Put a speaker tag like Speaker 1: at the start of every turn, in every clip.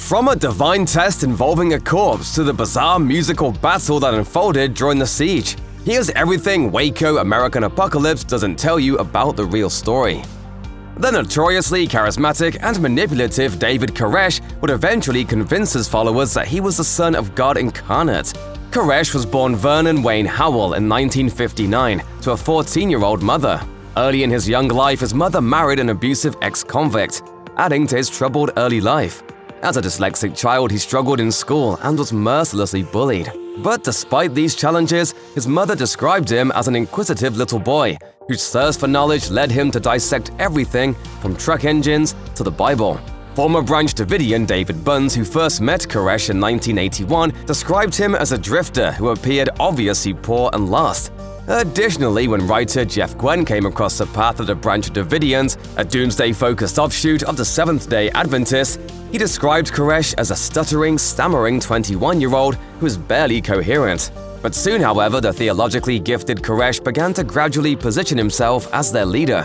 Speaker 1: From a divine test involving a corpse to the bizarre musical battle that unfolded during the siege, here's everything Waco American Apocalypse doesn't tell you about the real story. The notoriously charismatic and manipulative David Koresh would eventually convince his followers that he was the son of God incarnate. Koresh was born Vernon Wayne Howell in 1959 to a 14-year-old mother. Early in his young life, his mother married an abusive ex-convict, adding to his troubled early life. As a dyslexic child, he struggled in school and was mercilessly bullied. But despite these challenges, his mother described him as an inquisitive little boy whose thirst for knowledge led him to dissect everything from truck engines to the Bible. Former Branch Davidian David Bunz, who first met Koresh in 1981, described him as a drifter who appeared obviously poor and lost. Additionally, when writer Jeff Gwen came across the path of the Branch Davidians, a doomsday-focused offshoot of the Seventh-day Adventists, he described Koresh as a stuttering, stammering 21-year-old who was barely coherent. But soon, however, the theologically gifted Koresh began to gradually position himself as their leader.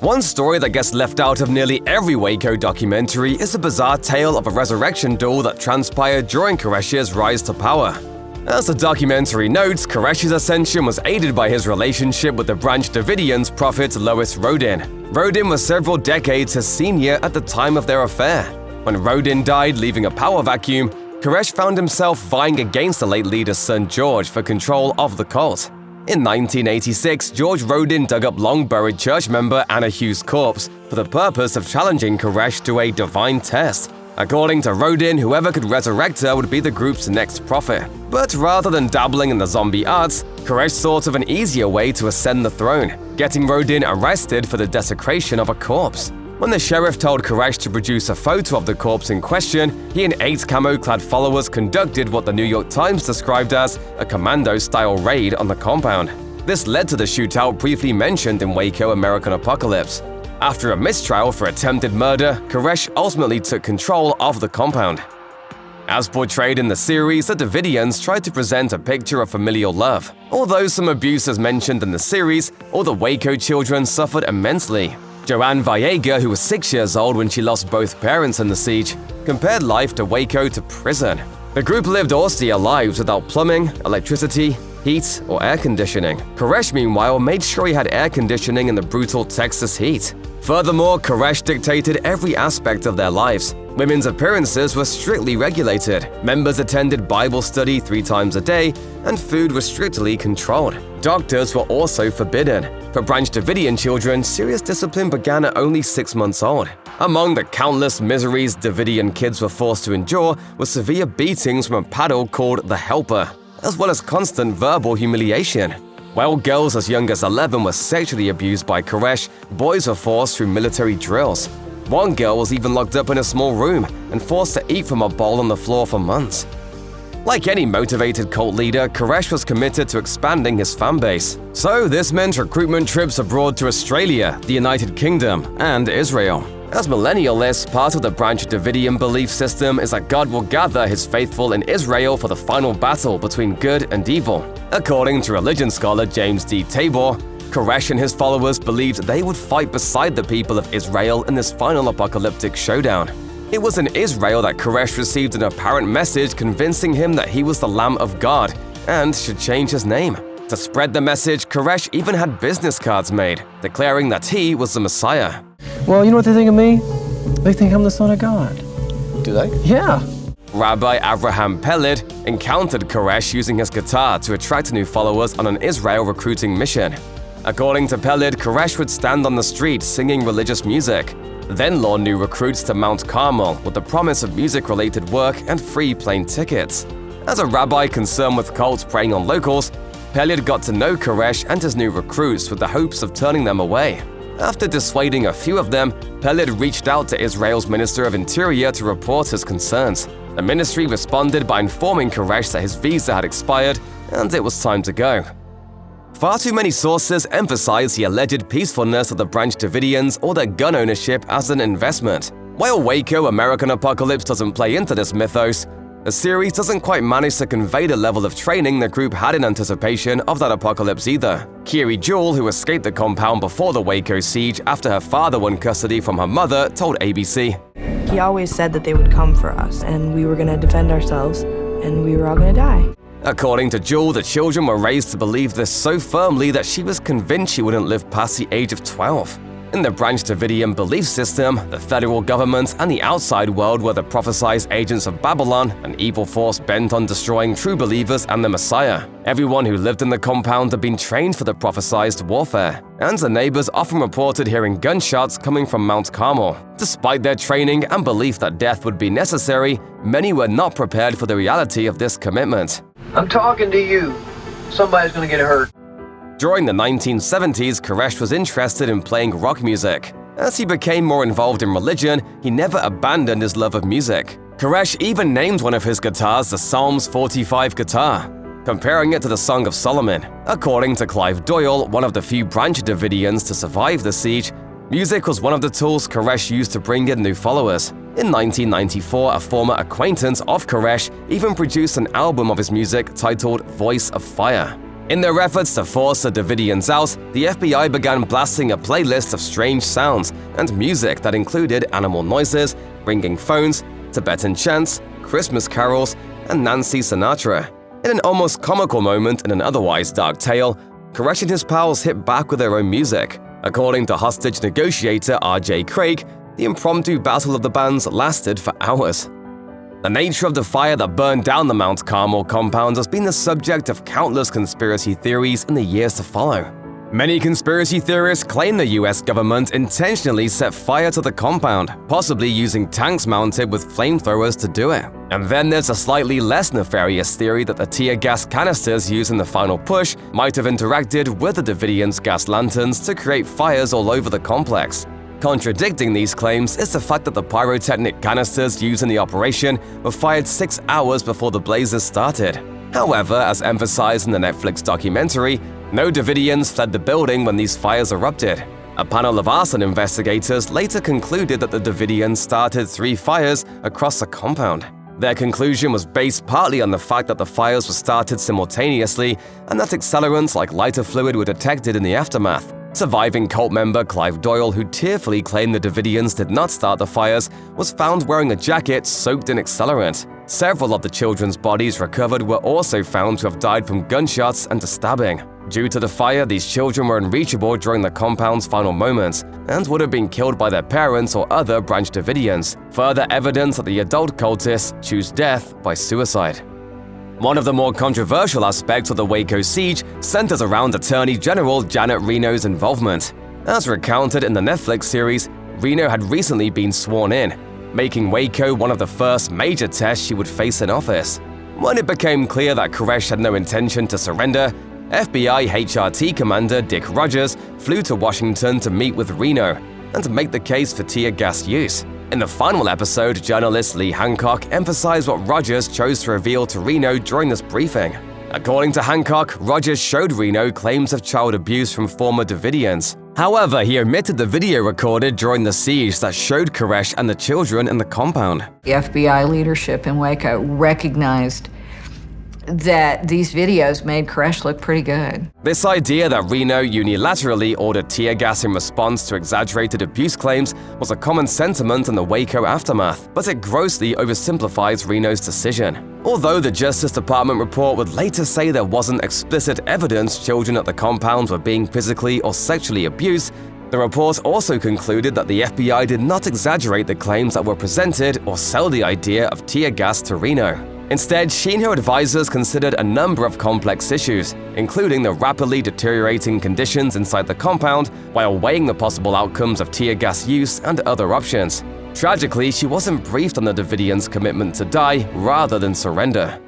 Speaker 1: One story that gets left out of nearly every Waco documentary is the bizarre tale of a resurrection duel that transpired during Koresh's rise to power. As the documentary notes, Koresh's ascension was aided by his relationship with the Branch Davidians' prophet Lois Rodin. Rodin was several decades his senior at the time of their affair. When Rodin died, leaving a power vacuum, Koresh found himself vying against the late leader's son George for control of the cult. In 1986, George Rodin dug up long-buried church member Anna Hughes' corpse for the purpose of challenging Koresh to a divine test. According to Rodin, whoever could resurrect her would be the group's next prophet. But rather than dabbling in the zombie arts, Koresh thought of an easier way to ascend the throne, getting Rodin arrested for the desecration of a corpse. When the sheriff told Koresh to produce a photo of the corpse in question, he and 8 camo-clad followers conducted what the New York Times described as a commando-style raid on the compound. This led to the shootout briefly mentioned in Waco American Apocalypse. After a mistrial for attempted murder, Koresh ultimately took control of the compound. As portrayed in the series, the Davidians tried to present a picture of familial love. Although some abuse is mentioned in the series, all the Waco children suffered immensely. Joanne Viega, who was 6 years old when she lost both parents in the siege, compared life to Waco to prison. The group lived austere lives without plumbing, electricity, heat, or air conditioning. Koresh, meanwhile, made sure he had air conditioning in the brutal Texas heat. Furthermore, Koresh dictated every aspect of their lives. Women's appearances were strictly regulated, members attended Bible study 3 times a day, and food was strictly controlled. Doctors were also forbidden. For Branch Davidian children, serious discipline began at only 6 months old. Among the countless miseries Davidian kids were forced to endure were severe beatings from a paddle called the Helper, as well as constant verbal humiliation. While girls as young as 11 were sexually abused by Koresh, boys were forced through military drills. One girl was even locked up in a small room and forced to eat from a bowl on the floor for months. Like any motivated cult leader, Koresh was committed to expanding his fanbase. So this meant recruitment trips abroad to Australia, the United Kingdom, and Israel. As millennialists, part of the Branch Davidian belief system is that God will gather his faithful in Israel for the final battle between good and evil. According to religion scholar James D. Tabor, Koresh and his followers believed they would fight beside the people of Israel in this final apocalyptic showdown. It was in Israel that Koresh received an apparent message convincing him that he was the Lamb of God and should change his name. To spread the message, Koresh even had business cards made, declaring that he was the Messiah.
Speaker 2: Well, you know what they think of me? They think I'm the Son of God.
Speaker 3: Do they?
Speaker 2: Yeah.
Speaker 1: Rabbi Avraham Peled encountered Koresh using his guitar to attract new followers on an Israel recruiting mission. According to Peled, Koresh would stand on the street singing religious music, then lure new recruits to Mount Carmel with the promise of music-related work and free plane tickets. As a rabbi concerned with cults preying on locals, Peled got to know Koresh and his new recruits with the hopes of turning them away. After dissuading a few of them, Peled reached out to Israel's Minister of Interior to report his concerns. The ministry responded by informing Koresh that his visa had expired and it was time to go. Far too many sources emphasize the alleged peacefulness of the Branch Davidians or their gun ownership as an investment. While Waco American Apocalypse doesn't play into this mythos, the series doesn't quite manage to convey the level of training the group had in anticipation of that apocalypse either. Kiri Jewell, who escaped the compound before the Waco siege after her father won custody from her mother, told ABC,
Speaker 3: He always said that they would come for us, and we were going to defend ourselves, and we were all going to die.
Speaker 1: According to Jewel, the children were raised to believe this so firmly that she was convinced she wouldn't live past the age of 12. In the Branch Davidian belief system, the federal government and the outside world were the prophesized agents of Babylon, an evil force bent on destroying true believers and the Messiah. Everyone who lived in the compound had been trained for the prophesized warfare, and the neighbors often reported hearing gunshots coming from Mount Carmel. Despite their training and belief that death would be necessary, many were not prepared for the reality of this commitment.
Speaker 4: I'm talking to you. Somebody's gonna get hurt.
Speaker 1: During the 1970s, Koresh was interested in playing rock music. As he became more involved in religion, he never abandoned his love of music. Koresh even named one of his guitars the Psalms 45 guitar, comparing it to the Song of Solomon. According to Clive Doyle, one of the few Branch Davidians to survive the siege, music was one of the tools Koresh used to bring in new followers. In 1994, a former acquaintance of Koresh even produced an album of his music titled Voice of Fire. In their efforts to force the Davidians out, the FBI began blasting a playlist of strange sounds and music that included animal noises, ringing phones, Tibetan chants, Christmas carols, and Nancy Sinatra. In an almost comical moment in an otherwise dark tale, Koresh and his pals hit back with their own music. According to hostage negotiator R.J. Craig, the impromptu battle of the bands lasted for hours. The nature of the fire that burned down the Mount Carmel compound has been the subject of countless conspiracy theories in the years to follow. Many conspiracy theorists claim the US government intentionally set fire to the compound, possibly using tanks mounted with flamethrowers to do it. And then there's a slightly less nefarious theory that the tear gas canisters used in the final push might have interacted with the Davidians' gas lanterns to create fires all over the complex. Contradicting these claims is the fact that the pyrotechnic canisters used in the operation were fired 6 hours before the blazes started. However, as emphasized in the Netflix documentary, no Davidians fled the building when these fires erupted. A panel of arson investigators later concluded that the Davidians started 3 fires across the compound. Their conclusion was based partly on the fact that the fires were started simultaneously and that accelerants like lighter fluid were detected in the aftermath. Surviving cult member Clive Doyle, who tearfully claimed the Davidians did not start the fires, was found wearing a jacket soaked in accelerant. Several of the children's bodies recovered were also found to have died from gunshots and a stabbing. Due to the fire, these children were unreachable during the compound's final moments and would have been killed by their parents or other Branch Davidians, further evidence that the adult cultists choose death by suicide. One of the more controversial aspects of the Waco siege centers around Attorney General Janet Reno's involvement. As recounted in the Netflix series, Reno had recently been sworn in, making Waco one of the first major tests she would face in office. When it became clear that Koresh had no intention to surrender, FBI HRT Commander Dick Rogers flew to Washington to meet with Reno and to make the case for tear gas use. In the final episode, journalist Lee Hancock emphasized what Rogers chose to reveal to Reno during this briefing. According to Hancock, Rogers showed Reno claims of child abuse from former Davidians. However, he omitted the video recorded during the siege that showed Koresh and the children in the compound.
Speaker 5: The FBI leadership in Waco recognized that these videos made Koresh look pretty good.
Speaker 1: This idea that Reno unilaterally ordered tear gas in response to exaggerated abuse claims was a common sentiment in the Waco aftermath, but it grossly oversimplifies Reno's decision. Although the Justice Department report would later say there wasn't explicit evidence children at the compound were being physically or sexually abused, the report also concluded that the FBI did not exaggerate the claims that were presented or sell the idea of tear gas to Reno. Instead, she and her advisors considered a number of complex issues, including the rapidly deteriorating conditions inside the compound, while weighing the possible outcomes of tear gas use and other options. Tragically, she wasn't briefed on the Davidians' commitment to die rather than surrender.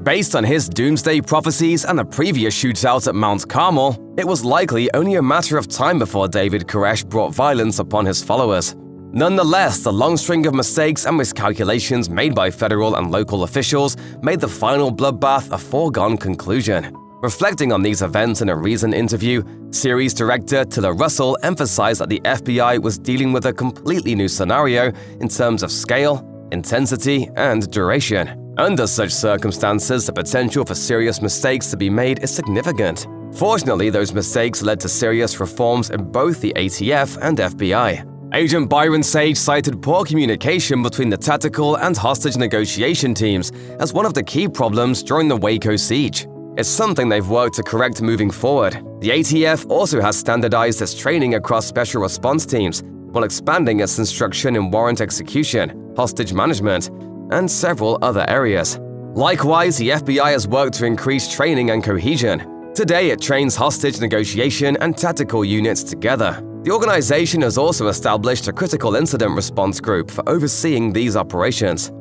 Speaker 1: Based on his doomsday prophecies and the previous shootout at Mount Carmel, it was likely only a matter of time before David Koresh brought violence upon his followers. Nonetheless, the long string of mistakes and miscalculations made by federal and local officials made the final bloodbath a foregone conclusion. Reflecting on these events in a recent interview, series director Tiller Russell emphasized that the FBI was dealing with a completely new scenario in terms of scale, intensity, and duration. Under such circumstances, the potential for serious mistakes to be made is significant. Fortunately, those mistakes led to serious reforms in both the ATF and FBI. Agent Byron Sage cited poor communication between the tactical and hostage negotiation teams as one of the key problems during the Waco siege. It's something they've worked to correct moving forward. The ATF also has standardized its training across special response teams, while expanding its instruction in warrant execution, hostage management, and several other areas. Likewise, the FBI has worked to increase training and cohesion. Today, it trains hostage negotiation and tactical units together. The organization has also established a critical incident response group for overseeing these operations.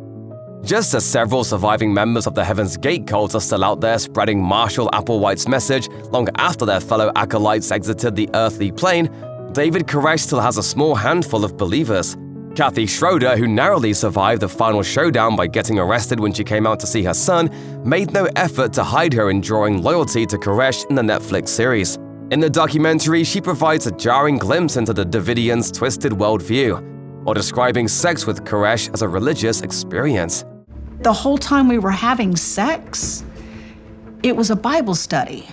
Speaker 1: Just as several surviving members of the Heaven's Gate cult are still out there spreading Marshall Applewhite's message long after their fellow acolytes exited the earthly plane, David Koresh still has a small handful of believers. Kathy Schroeder, who narrowly survived the final showdown by getting arrested when she came out to see her son, made no effort to hide her enduring loyalty to Koresh in the Netflix series. In the documentary, she provides a jarring glimpse into the Davidians' twisted worldview, while describing sex with Koresh as a religious experience.
Speaker 6: The whole time we were having sex, it was a Bible study.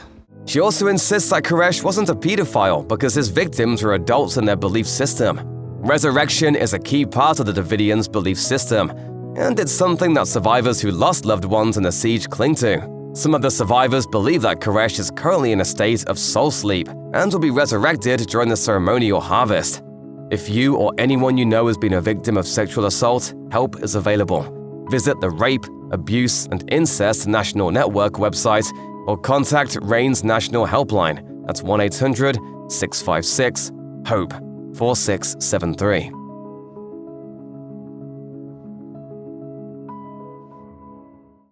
Speaker 1: She also insists that Koresh wasn't a pedophile because his victims were adults in their belief system. Resurrection is a key part of the Davidians' belief system, and it's something that survivors who lost loved ones in the siege cling to. Some of the survivors believe that Koresh is currently in a state of soul sleep and will be resurrected during the ceremonial harvest. If you or anyone you know has been a victim of sexual assault, help is available. Visit the Rape, Abuse, and Incest National Network website or contact RAIN's National Helpline. That's 1-800-656-HOPE. 4673.